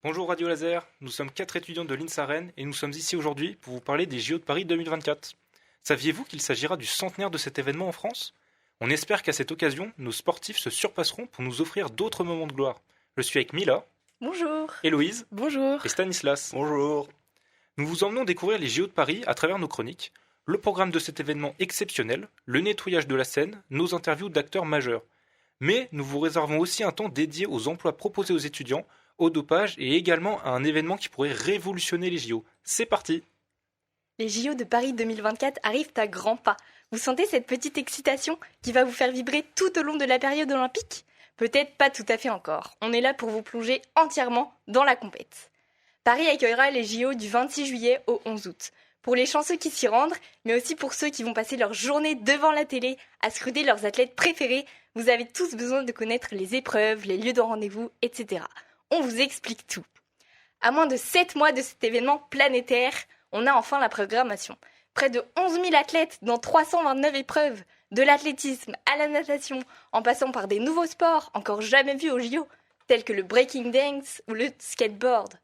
Bonjour Radio Laser, nous sommes 4 étudiants de l'INSA Rennes et nous sommes ici aujourd'hui pour vous parler des JO de Paris 2024. Saviez-vous qu'il s'agira du centenaire de cet événement en France? On espère qu'à cette occasion, nos sportifs se surpasseront pour nous offrir d'autres moments de gloire. Je suis avec Mila, Bonjour. Héloïse Bonjour. et Stanislas. Bonjour. Nous vous emmenons découvrir les JO de Paris à travers nos chroniques, le programme de cet événement exceptionnel, le nettoyage de la scène, nos interviews d'acteurs majeurs. Mais nous vous réservons aussi un temps dédié aux emplois proposés aux étudiants, au dopage et également à un événement qui pourrait révolutionner les JO. C'est parti! Les JO de Paris 2024 arrivent à grands pas. Vous sentez cette petite excitation qui va vous faire vibrer tout au long de la période olympique? Peut-être pas tout à fait encore. On est là pour vous plonger entièrement dans la compète. Paris accueillera les JO du 26 juillet au 11 août. Pour les chanceux qui s'y rendent, mais aussi pour ceux qui vont passer leur journée devant la télé à scruter leurs athlètes préférés, vous avez tous besoin de connaître les épreuves, les lieux de rendez-vous, etc. On vous explique tout. À moins de 7 mois de cet événement planétaire, on a enfin la programmation. Près de 11 000 athlètes dans 329 épreuves, de l'athlétisme à la natation, en passant par des nouveaux sports encore jamais vus aux JO, tels que le breaking dance ou le skateboard.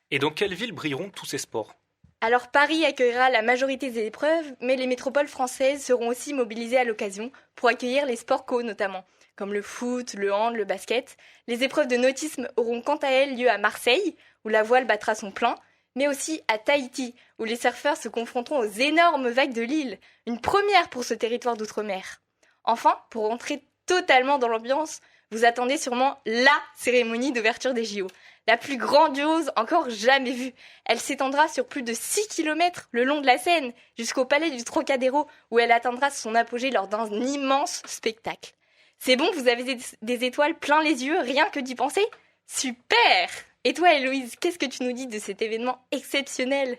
Et dans quelle ville brilleront tous ces sports? Alors Paris accueillera la majorité des épreuves, mais les métropoles françaises seront aussi mobilisées à l'occasion pour accueillir les sports co notamment, comme le foot, le hand, le basket. Les épreuves de nautisme auront quant à elles lieu à Marseille, où la voile battra son plein, mais aussi à Tahiti, où les surfeurs se confronteront aux énormes vagues de l'île, une première pour ce territoire d'outre-mer. Enfin, pour entrer totalement dans l'ambiance, vous attendez sûrement LA cérémonie d'ouverture des JO, la plus grandiose encore jamais vue. Elle s'étendra sur plus de 6 km le long de la Seine, jusqu'au palais du Trocadéro, où elle atteindra son apogée lors d'un immense spectacle. C'est bon, vous avez des étoiles plein les yeux, rien que d'y penser? Super! Et toi, Héloïse, qu'est-ce que tu nous dis de cet événement exceptionnel?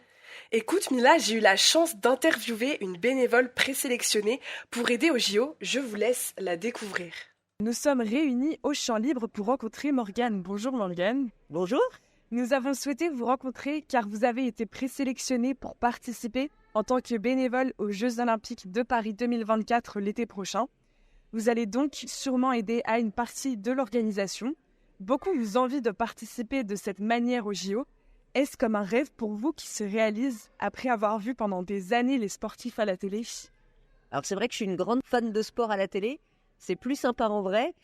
Écoute Mila, j'ai eu la chance d'interviewer une bénévole présélectionnée pour aider au JO. Je vous laisse la découvrir. Nous sommes réunis au Champ Libre pour rencontrer Morgane. Bonjour Morgane. Bonjour. Nous avons souhaité vous rencontrer car vous avez été présélectionnée pour participer en tant que bénévole aux Jeux Olympiques de Paris 2024 l'été prochain. Vous allez donc sûrement aider à une partie de l'organisation. Beaucoup vous envient de participer de cette manière aux JO. Est-ce comme un rêve pour vous qui se réalise après avoir vu pendant des années les sportifs à la télé? Alors c'est vrai que je suis une grande fan de sport à la télé. C'est plus sympa en vrai.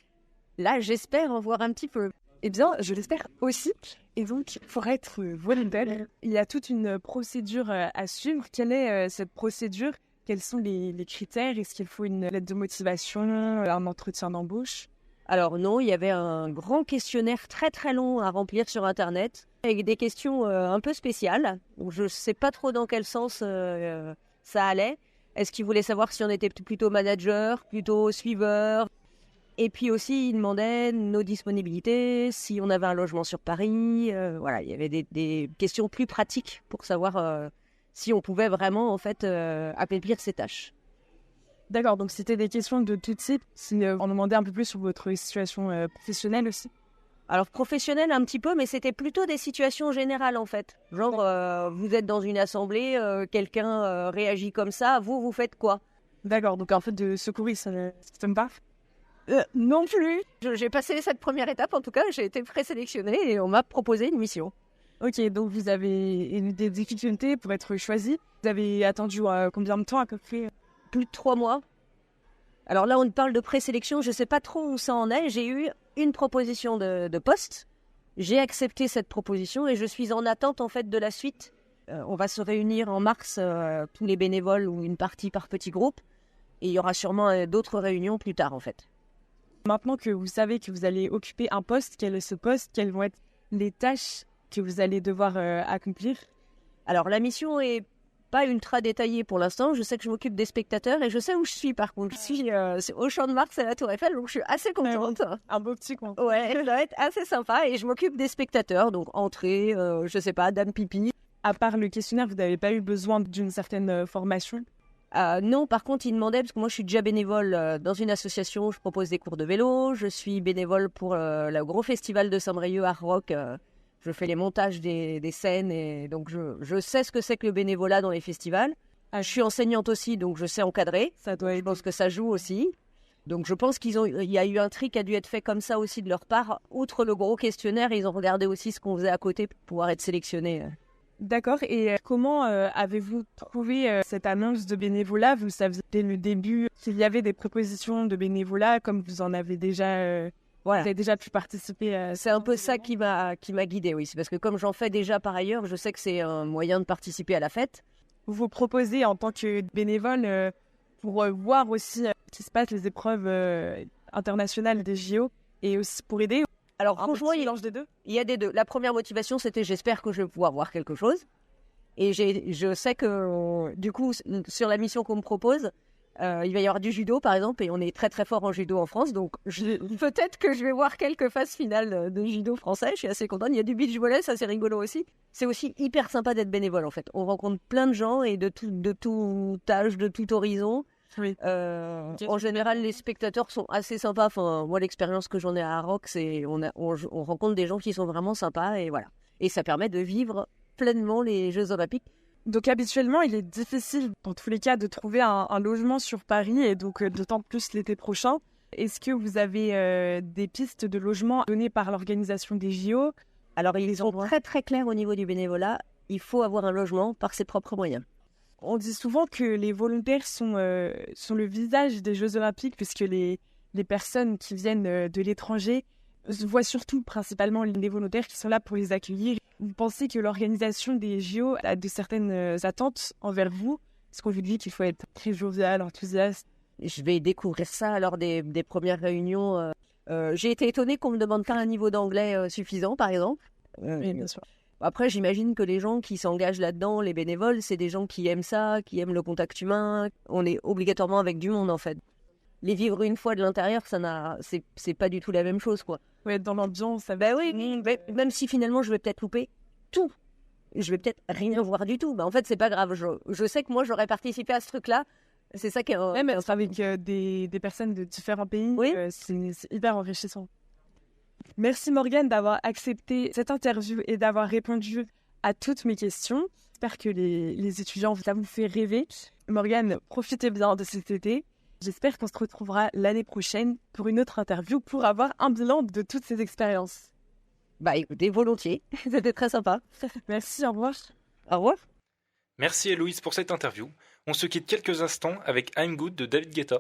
Là, j'espère en voir un petit peu. Eh bien, je l'espère aussi. Et donc, pour être volontaire, il y a toute une procédure à suivre. Quelle est cette procédure? Quels sont les critères? Est-ce qu'il faut une lettre de motivation, un entretien d'embauche? Alors non, il y avait un grand questionnaire très très long à remplir sur Internet, avec des questions un peu spéciales. Donc, je ne sais pas trop dans quel sens ça allait. Est-ce qu'ils voulaient savoir si on était plutôt manager, plutôt suiveur? Et puis aussi, ils demandaient nos disponibilités, si on avait un logement sur Paris. Voilà, il y avait des questions plus pratiques pour savoir si on pouvait vraiment en fait accomplir ces tâches. D'accord, donc c'était des questions de tout type. Si on demandait un peu plus sur votre situation professionnelle aussi. Alors professionnel un petit peu, mais c'était plutôt des situations générales en fait. Genre, vous êtes dans une assemblée, quelqu'un réagit comme ça, vous faites quoi? D'accord, donc en fait de secouriste, ça ne t'aime pas? Non plus. J'ai passé cette première étape, en tout cas, j'ai été présélectionnée et on m'a proposé une mission. Ok, donc vous avez eu des difficultés pour être choisi. Vous avez attendu combien de temps à peu près? Plus de 3 mois. Alors là, on parle de présélection, je ne sais pas trop où ça en est. J'ai eu une proposition de poste. J'ai accepté cette proposition et je suis en attente en fait de la suite. On va se réunir en mars, tous les bénévoles ou une partie par petit groupe. Et il y aura sûrement d'autres réunions plus tard en fait. Maintenant que vous savez que vous allez occuper un poste, quel est ce poste? Quelles vont être les tâches que vous allez devoir accomplir? Alors la mission est pas ultra détaillée pour l'instant. Je sais que je m'occupe des spectateurs et je sais où je suis par contre. Je suis au Champ de Mars à la Tour Eiffel, donc je suis assez contente. Un beau petit coin. Ouais, ça va être assez sympa et je m'occupe des spectateurs, donc entrée, je sais pas, dame pipi. À part le questionnaire, vous n'avez pas eu besoin d'une certaine formation? Non, par contre, ils demandaient, parce que moi je suis déjà bénévole dans une association, je propose des cours de vélo, je suis bénévole pour le gros festival de Saint-Brieuc Art Rock. Je fais les montages des scènes et donc je sais ce que c'est que le bénévolat dans les festivals. Je suis enseignante aussi, donc je sais encadrer. Ça doit Je pense que ça joue aussi. Donc je pense il y a eu un tri qui a dû être fait comme ça aussi de leur part. Outre le gros questionnaire, ils ont regardé aussi ce qu'on faisait à côté pour pouvoir être sélectionnés. D'accord. Et comment avez-vous trouvé cette annonce de bénévolat? Vous saviez dès le début qu'il y avait des propositions de bénévolat, comme vous en avez déjà, vous avez déjà pu participer. C'est un peu ça qui m'a guidée, oui. C'est parce que comme j'en fais déjà par ailleurs, je sais que c'est un moyen de participer à la fête. Vous vous proposez en tant que bénévole pour voir aussi ce qui se passe, les épreuves internationales des JO, et aussi pour aider. Alors franchement, mélange des deux. Il y a des deux. La première motivation, c'était j'espère que je vais pouvoir voir quelque chose. Et je sais que du coup, sur la mission qu'on me propose, il va y avoir du judo par exemple, et on est très très fort en judo en France, donc peut-être que je vais voir quelques phases finales de judo français. Je suis assez contente. Il y a du beach volley, ça c'est rigolo aussi. C'est aussi hyper sympa d'être bénévole en fait. On rencontre plein de gens et de tout âge, de tout horizon. Oui. En général, les spectateurs sont assez sympas. Enfin, moi, l'expérience que j'en ai à Rock, c'est on rencontre des gens qui sont vraiment sympas et voilà. Et ça permet de vivre pleinement les Jeux Olympiques. Donc habituellement, il est difficile dans tous les cas de trouver un logement sur Paris, et donc d'autant plus l'été prochain. Est-ce que vous avez des pistes de logement données par l'organisation des JO? Alors, ils sont très très clairs au niveau du bénévolat. Il faut avoir un logement par ses propres moyens. On dit souvent que les volontaires sont le visage des Jeux Olympiques, puisque les personnes qui viennent de l'étranger voient surtout principalement les volontaires qui sont là pour les accueillir. Vous pensez que l'organisation des JO a de certaines attentes envers vous? Est-ce qu'on vous dit qu'il faut être très jovial, enthousiaste? Je vais découvrir ça lors des premières réunions. J'ai été étonnée qu'on me demande pas un niveau d'anglais suffisant, par exemple. Oui, bien sûr. Après, j'imagine que les gens qui s'engagent là-dedans, les bénévoles, c'est des gens qui aiment ça, qui aiment le contact humain. On est obligatoirement avec du monde, en fait. Les vivre une fois de l'intérieur, c'est pas du tout la même chose, quoi. Ouais, dans l'ambiance. Ben oui, même si finalement je vais peut-être louper tout. Je vais peut-être rien voir du tout. Ben en fait, c'est pas grave. Je sais que moi, j'aurais participé à ce truc-là. C'est ça qui est... Même être avec des personnes de différents pays, oui. C'est hyper enrichissant. Merci Morgane d'avoir accepté cette interview et d'avoir répondu à toutes mes questions. J'espère que les étudiants, ça vous fait rêver. Morgane, profitez bien de cet été. J'espère qu'on se retrouvera l'année prochaine pour une autre interview pour avoir un bilan de toutes ces expériences. Bah écoutez, volontiers. C'était très sympa. Merci, au revoir. Au revoir. Merci Héloïse pour cette interview. On se quitte quelques instants avec I'm Good de David Guetta.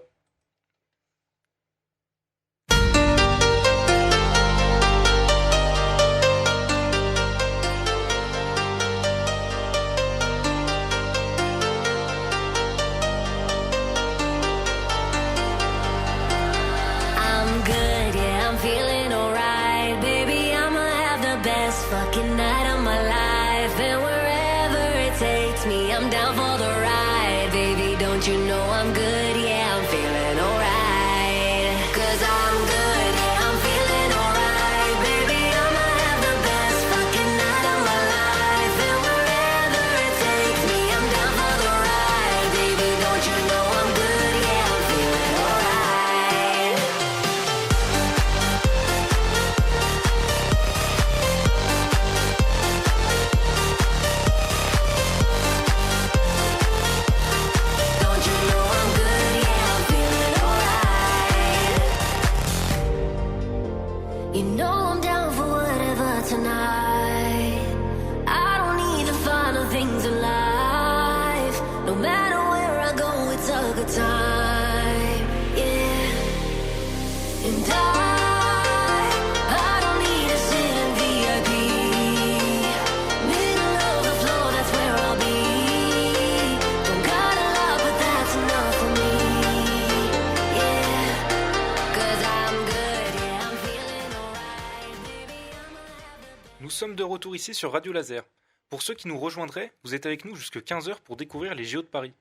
Nous sommes de retour ici sur Radio Laser. Pour ceux qui nous rejoindraient, vous êtes avec nous jusqu'à 15h pour découvrir les JO de Paris.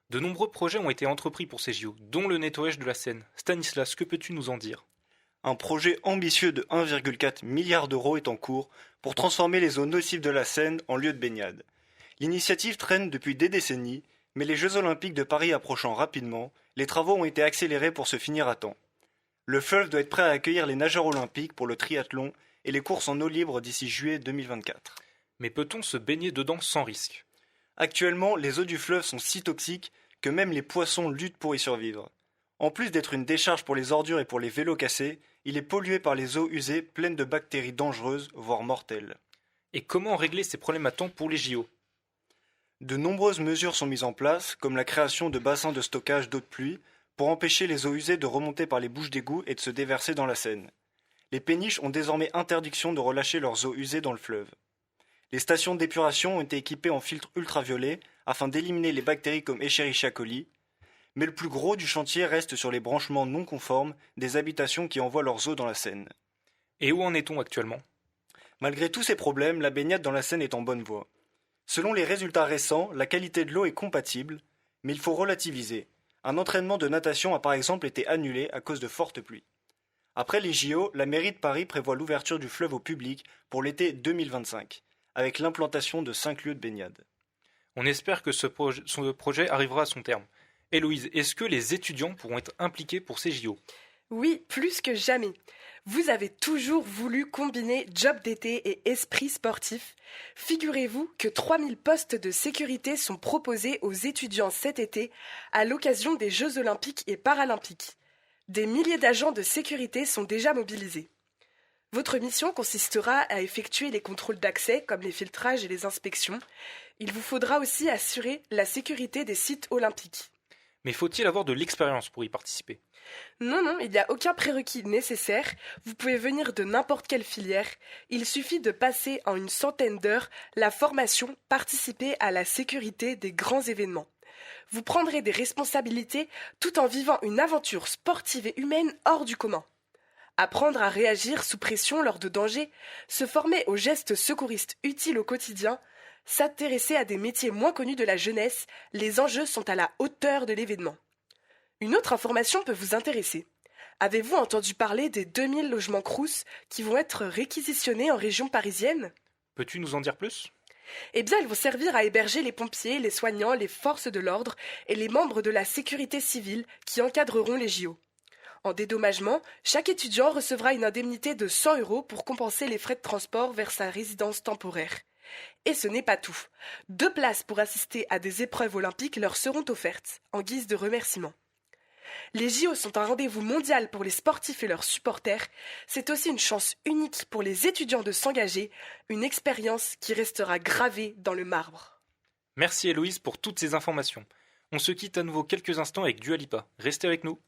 De nombreux projets ont été entrepris pour ces JO, dont le nettoyage de la Seine. Stanislas, que peux-tu nous en dire? Un projet ambitieux de 1,4 milliard d'euros est en cours pour transformer les zones nocives de la Seine en lieux de baignade. L'initiative traîne depuis des décennies, mais les Jeux Olympiques de Paris approchant rapidement, les travaux ont été accélérés pour se finir à temps. Le fleuve doit être prêt à accueillir les nageurs olympiques pour le triathlon et les courses en eau libre d'ici juillet 2024. Mais peut-on se baigner dedans sans risque? Actuellement, les eaux du fleuve sont si toxiques que même les poissons luttent pour y survivre. En plus d'être une décharge pour les ordures et pour les vélos cassés, il est pollué par les eaux usées pleines de bactéries dangereuses, voire mortelles. Et comment régler ces problèmes à temps pour les JO? De nombreuses mesures sont mises en place, comme la création de bassins de stockage d'eau de pluie, pour empêcher les eaux usées de remonter par les bouches d'égout et de se déverser dans la Seine. Les péniches ont désormais interdiction de relâcher leurs eaux usées dans le fleuve. Les stations d'épuration ont été équipées en filtres ultraviolets afin d'éliminer les bactéries comme Escherichia coli, mais le plus gros du chantier reste sur les branchements non conformes des habitations qui envoient leurs eaux dans la Seine. Et où en est-on actuellement? Malgré tous ces problèmes, la baignade dans la Seine est en bonne voie. Selon les résultats récents, la qualité de l'eau est compatible, mais il faut relativiser. Un entraînement de natation a par exemple été annulé à cause de fortes pluies. Après les JO, la mairie de Paris prévoit l'ouverture du fleuve au public pour l'été 2025, avec l'implantation de 5 lieux de baignade. On espère que ce projet arrivera à son terme. Héloïse, est-ce que les étudiants pourront être impliqués pour ces JO? Oui, plus que jamais. Vous avez toujours voulu combiner job d'été et esprit sportif. Figurez-vous que 3000 postes de sécurité sont proposés aux étudiants cet été à l'occasion des Jeux olympiques et paralympiques. Des milliers d'agents de sécurité sont déjà mobilisés. Votre mission consistera à effectuer les contrôles d'accès comme les filtrages et les inspections. Il vous faudra aussi assurer la sécurité des sites olympiques. Mais faut-il avoir de l'expérience pour y participer? Non, il n'y a aucun prérequis nécessaire. Vous pouvez venir de n'importe quelle filière. Il suffit de passer en une centaine d'heures la formation participer à la sécurité des grands événements. Vous prendrez des responsabilités tout en vivant une aventure sportive et humaine hors du commun. Apprendre à réagir sous pression lors de dangers, se former aux gestes secouristes utiles au quotidien, s'intéresser à des métiers moins connus de la jeunesse, les enjeux sont à la hauteur de l'événement. Une autre information peut vous intéresser. Avez-vous entendu parler des 2000 logements Crous qui vont être réquisitionnés en région parisienne? Peux-tu nous en dire plus? Eh bien, ils vont servir à héberger les pompiers, les soignants, les forces de l'ordre et les membres de la sécurité civile qui encadreront les JO. En dédommagement, chaque étudiant recevra une indemnité de 100 € pour compenser les frais de transport vers sa résidence temporaire. Et ce n'est pas tout. 2 places pour assister à des épreuves olympiques leur seront offertes, en guise de remerciement. Les JO sont un rendez-vous mondial pour les sportifs et leurs supporters. C'est aussi une chance unique pour les étudiants de s'engager, une expérience qui restera gravée dans le marbre. Merci Héloïse pour toutes ces informations. On se quitte à nouveau quelques instants avec Dua Lipa. Restez avec nous.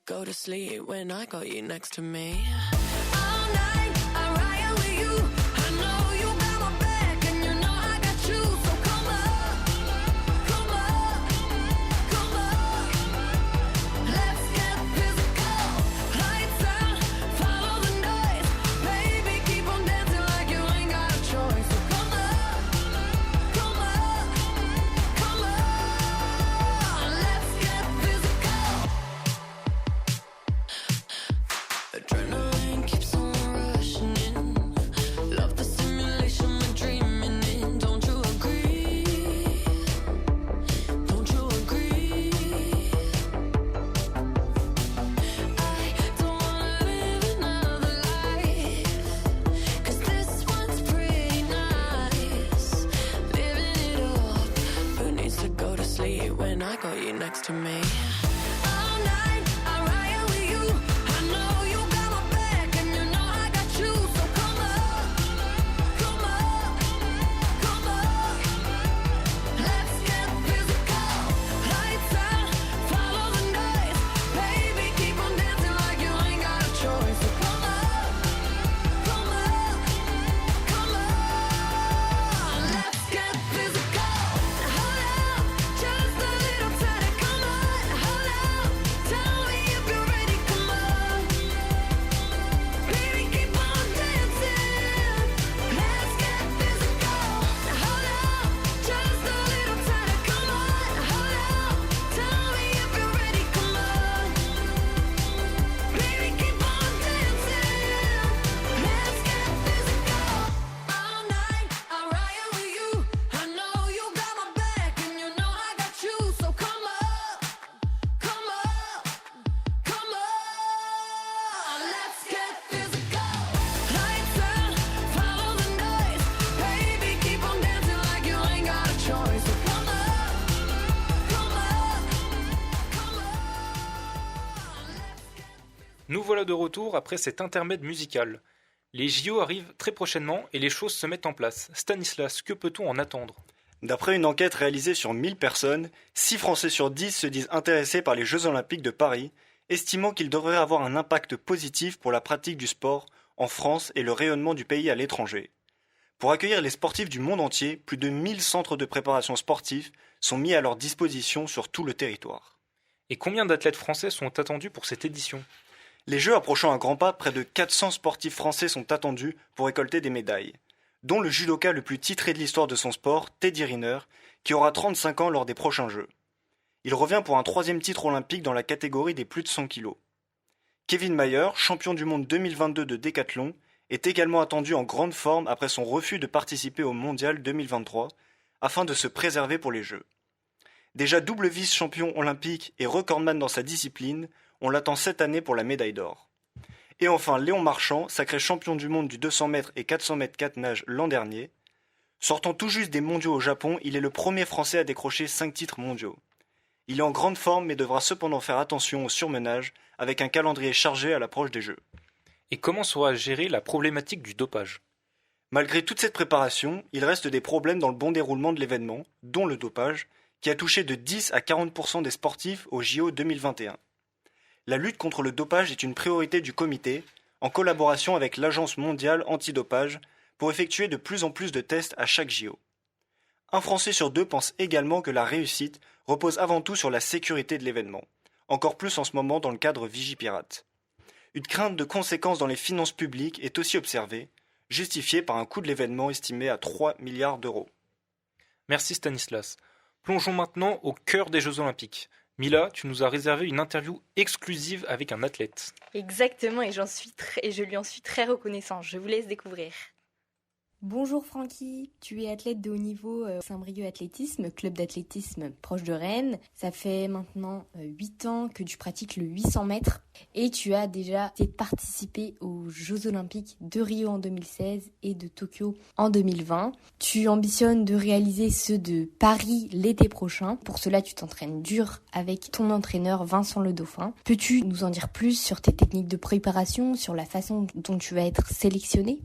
Go to sleep when I got you next to me. Next to me. Tell me Nous voilà de retour après cet intermède musical. Les JO arrivent très prochainement et les choses se mettent en place. Stanislas, que peut-on en attendre ? D'après une enquête réalisée sur 1000 personnes, 6 Français sur 10 se disent intéressés par les Jeux Olympiques de Paris, estimant qu'ils devraient avoir un impact positif pour la pratique du sport en France et le rayonnement du pays à l'étranger. Pour accueillir les sportifs du monde entier, plus de 1000 centres de préparation sportifs sont mis à leur disposition sur tout le territoire. Et combien d'athlètes français sont attendus pour cette édition ? Les Jeux approchant à grands pas, près de 400 sportifs français sont attendus pour récolter des médailles, dont le judoka le plus titré de l'histoire de son sport, Teddy Riner, qui aura 35 ans lors des prochains Jeux. Il revient pour un 3e titre olympique dans la catégorie des plus de 100 kg. Kevin Mayer, champion du monde 2022 de décathlon, est également attendu en grande forme après son refus de participer au Mondial 2023, afin de se préserver pour les Jeux. Déjà double vice-champion olympique et recordman dans sa discipline, on l'attend cette année pour la médaille d'or. Et enfin Léon Marchand, sacré champion du monde du 200 mètres et 400 mètres 4 nages l'an dernier. Sortant tout juste des mondiaux au Japon, il est le premier Français à décrocher 5 titres mondiaux. Il est en grande forme mais devra cependant faire attention au surmenage avec un calendrier chargé à l'approche des Jeux. Et comment sera gérée la problématique du dopage ? Malgré toute cette préparation, il reste des problèmes dans le bon déroulement de l'événement, dont le dopage, qui a touché de 10 à 40% des sportifs au JO 2021. La lutte contre le dopage est une priorité du comité, en collaboration avec l'Agence mondiale antidopage, pour effectuer de plus en plus de tests à chaque JO. Un Français sur 2 pense également que la réussite repose avant tout sur la sécurité de l'événement, encore plus en ce moment dans le cadre Vigipirate. Une crainte de conséquences dans les finances publiques est aussi observée, justifiée par un coût de l'événement estimé à 3 milliards d'euros. Merci Stanislas. Plongeons maintenant au cœur des Jeux Olympiques. Mila, tu nous as réservé une interview exclusive avec un athlète. Exactement, et je lui en suis très reconnaissante. Je vous laisse découvrir. Bonjour Francky, tu es athlète de haut niveau au Saint-Brieuc Athlétisme, club d'athlétisme proche de Rennes. Ça fait maintenant 8 ans que tu pratiques le 800 mètres et tu as déjà participé aux Jeux Olympiques de Rio en 2016 et de Tokyo en 2020. Tu ambitionnes de réaliser ceux de Paris l'été prochain. Pour cela, tu t'entraînes dur avec ton entraîneur Vincent Le Dauphin. Peux-tu nous en dire plus sur tes techniques de préparation, sur la façon dont tu vas être sélectionné ?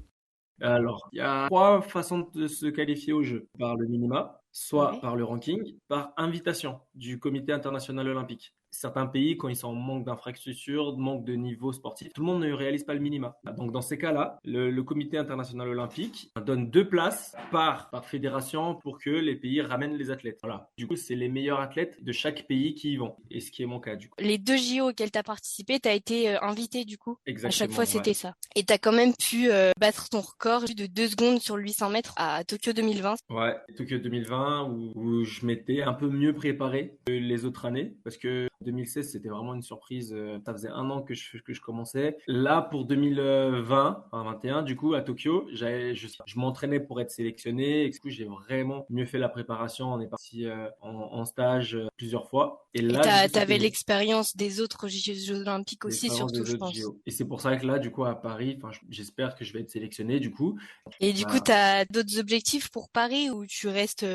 Alors, il y a 3 façons de se qualifier au jeu. Par le minima, soit par le ranking, par invitation du Comité international olympique. Certains pays, quand ils sont en manque d'infrastructures, manque de niveau sportif, tout le monde ne réalise pas le minima. Donc dans ces cas-là, le Comité international olympique donne 2 places par fédération pour que les pays ramènent les athlètes. Voilà. Du coup, c'est les meilleurs athlètes de chaque pays qui y vont. Et ce qui est mon cas, du coup. Les 2 JO auxquels tu as participé, tu as été invité, du coup. Exactement. À chaque fois, c'était ça. Et tu as quand même pu battre ton record de 2 secondes sur le 800 mètres à Tokyo 2020. Ouais, Tokyo 2020, où je m'étais un peu mieux préparé que les autres années, parce que 2016, c'était vraiment une surprise. Ça faisait 1 an que je commençais. Là, pour 2021, du coup, à Tokyo, je m'entraînais pour être sélectionné. Du coup, j'ai vraiment mieux fait la préparation. On est parti en stage plusieurs fois. Et là, tu avais l'expérience des autres Jeux Olympiques aussi, surtout, je pense. JO. Et c'est pour ça que là, du coup, à Paris, j'espère que je vais être sélectionné, du coup. Et du coup, tu as d'autres objectifs pour Paris ou tu restes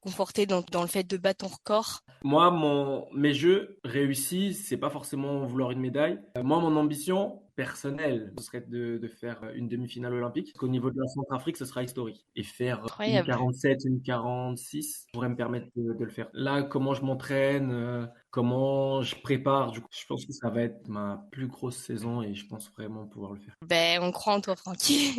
conforté dans le fait de battre ton record ? Moi, mes jeux réussis, c'est pas forcément vouloir une médaille. Moi, mon ambition personnelle, ce serait de faire une demi-finale olympique. Parce qu'au niveau de la Centrafrique, ce sera historique. Et faire une 47, une 46 pourrait me permettre de le faire. Là, comment je m'entraîne, comment je prépare, du coup, je pense que ça va être ma plus grosse saison et je pense vraiment pouvoir le faire. Ben, on croit en toi, Francky.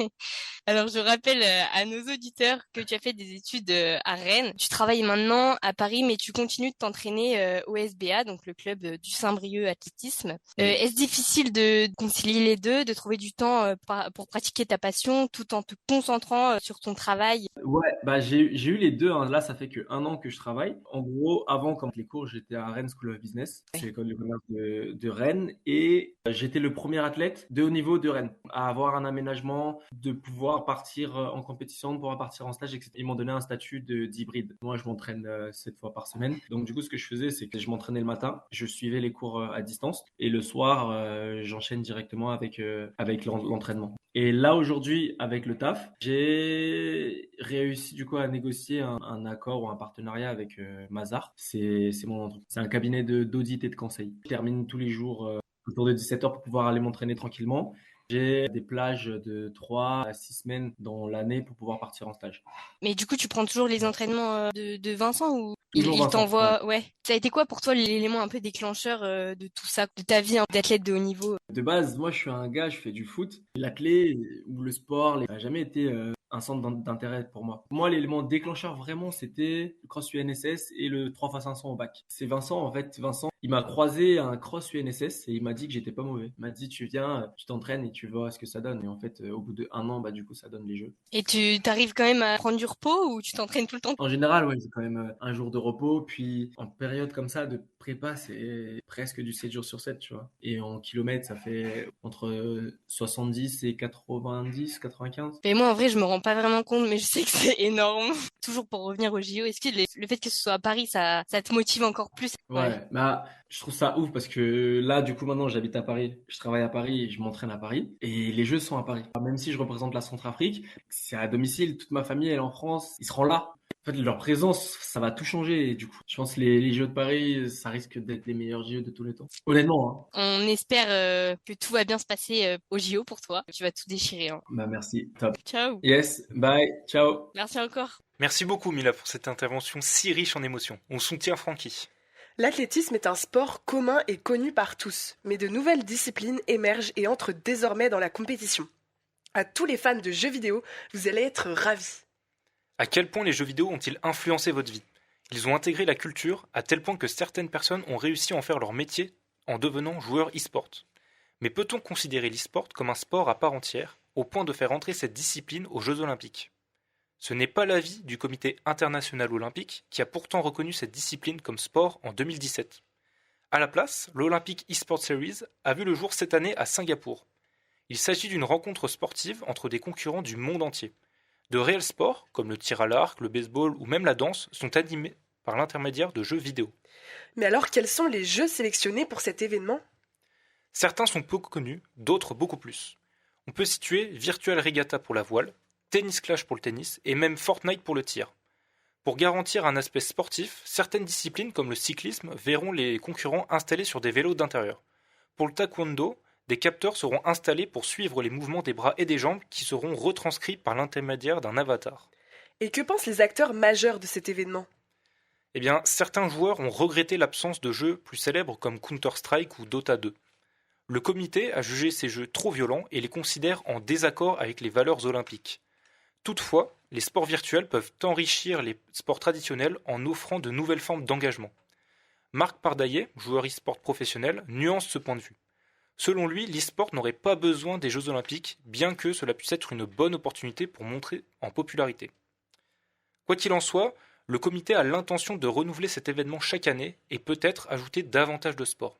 Alors, je rappelle à nos auditeurs que tu as fait des études à Rennes. Tu travailles maintenant à Paris, mais tu continues de t'entraîner au SBA, donc le club du Saint-Brieuc Athlétisme. Est-ce difficile de concilier les deux, de trouver du temps pour pratiquer ta passion tout en te concentrant sur ton travail? Ouais, j'ai eu les deux. Là, ça fait que 1 an que je travaille. En gros, avant, quand les cours, j'étais à Rennes School of Business, c'est l'école de commerce de Rennes, et j'étais le premier athlète de haut niveau de Rennes à avoir un aménagement, de pouvoir partir en compétition, de pouvoir partir en stage, etc. Ils m'ont donné un statut d'hybride. Moi, je m'entraîne 7 fois par semaine. Donc, du coup, ce que je faisais, c'est que je m'entraînais le matin, je suivais les cours à distance, et le soir, j'enchaîne directement avec l'entraînement. Et là, aujourd'hui, avec le taf, j'ai réussi du coup à négocier un accord ou un partenariat avec Mazars. C'est mon entreprise. C'est un cabinet d'audit et de conseil. Je termine tous les jours autour de 17h pour pouvoir aller m'entraîner tranquillement. J'ai des plages de 3 à 6 semaines dans l'année pour pouvoir partir en stage. Mais du coup, tu prends toujours les entraînements de Vincent ou Toujours il Vincent, t'envoie... Ouais. Ça a été quoi pour toi l'élément un peu déclencheur de tout ça, de ta vie d'athlète de haut niveau? De base, moi, je suis un gars, je fais du foot. L'athlé ou le sport n'a jamais été un centre d'intérêt pour moi. Pour moi, l'élément déclencheur vraiment, c'était le cross UNSS et le 3x500 au bac. C'est Vincent, en fait. Vincent, il m'a croisé à un cross UNSS et il m'a dit que j'étais pas mauvais. Il m'a dit, tu viens, tu t'entraînes et tu vois ce que ça donne. Et en fait, au bout d'1 an, du coup, ça donne les jeux. Et tu t'arrives quand même à prendre du repos ou tu t'entraînes tout le temps? En général, ouais, j'ai quand même un jour de repos. Puis en période comme ça de prépa, c'est presque du 7 jours sur 7, tu vois. Et en kilomètres, ça fait entre 70 et 90, 95. Et moi, en vrai, je me rends pas vraiment compte, mais je sais que c'est énorme. Toujours pour revenir au JO, est-ce que le fait que ce soit à Paris, ça te motive encore plus? Ouais, je trouve ça ouf parce que là, du coup, maintenant, j'habite à Paris, je travaille à Paris et je m'entraîne à Paris. Et les Jeux sont à Paris. Même si je représente la Centrafrique, c'est à domicile, toute ma famille, elle est en France, ils seront là. En fait, leur présence, ça va tout changer. Et du coup, je pense que les Jeux de Paris, ça risque d'être les meilleurs Jeux de tous les temps. Honnêtement, hein. On espère que tout va bien se passer au JO pour toi. Tu vas tout déchirer, hein. Merci, top. Ciao. Yes, bye, ciao. Merci encore. Merci beaucoup Mila pour cette intervention si riche en émotions. On soutient Francky. L'athlétisme est un sport commun et connu par tous, mais de nouvelles disciplines émergent et entrent désormais dans la compétition. À tous les fans de jeux vidéo, vous allez être ravis. À quel point les jeux vidéo ont-ils influencé votre vie? Ils ont intégré la culture à tel point que certaines personnes ont réussi à en faire leur métier en devenant joueurs e-sport. Mais peut-on considérer l'e-sport comme un sport à part entière, au point de faire entrer cette discipline aux Jeux Olympiques? Ce n'est pas l'avis du Comité international olympique qui a pourtant reconnu cette discipline comme sport en 2017. À la place, l'Olympic eSport Series a vu le jour cette année à Singapour. Il s'agit d'une rencontre sportive entre des concurrents du monde entier. De réels sports, comme le tir à l'arc, le baseball ou même la danse, sont animés par l'intermédiaire de jeux vidéo. Mais alors, quels sont les jeux sélectionnés pour cet événement? Certains sont peu connus, d'autres beaucoup plus. On peut situer Virtual Regatta pour la voile, Tennis Clash pour le tennis et même Fortnite pour le tir. Pour garantir un aspect sportif, certaines disciplines comme le cyclisme verront les concurrents installés sur des vélos d'intérieur. Pour le taekwondo, des capteurs seront installés pour suivre les mouvements des bras et des jambes qui seront retranscrits par l'intermédiaire d'un avatar. Et que pensent les acteurs majeurs de cet événement? Eh bien, certains joueurs ont regretté l'absence de jeux plus célèbres comme Counter-Strike ou Dota 2. Le comité a jugé ces jeux trop violents et les considère en désaccord avec les valeurs olympiques. Toutefois, les sports virtuels peuvent enrichir les sports traditionnels en offrant de nouvelles formes d'engagement. Marc Pardaillet, joueur e-sport professionnel, nuance ce point de vue. Selon lui, l'e-sport n'aurait pas besoin des Jeux Olympiques, bien que cela puisse être une bonne opportunité pour monter en popularité. Quoi qu'il en soit, le comité a l'intention de renouveler cet événement chaque année et peut-être ajouter davantage de sports.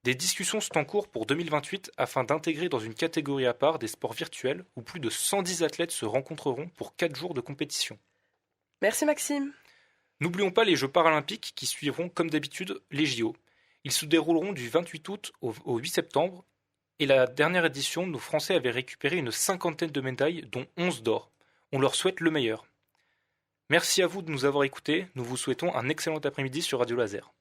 Des discussions sont en cours pour 2028 afin d'intégrer dans une catégorie à part des sports virtuels où plus de 110 athlètes se rencontreront pour 4 jours de compétition. Merci Maxime. N'oublions pas les Jeux paralympiques qui suivront comme d'habitude les JO. Ils se dérouleront du 28 août au 8 septembre et la dernière édition, nos Français avaient récupéré une 50aine de médailles dont 11 d'or. On leur souhaite le meilleur. Merci à vous de nous avoir écoutés, nous vous souhaitons un excellent après-midi sur Radio Laser.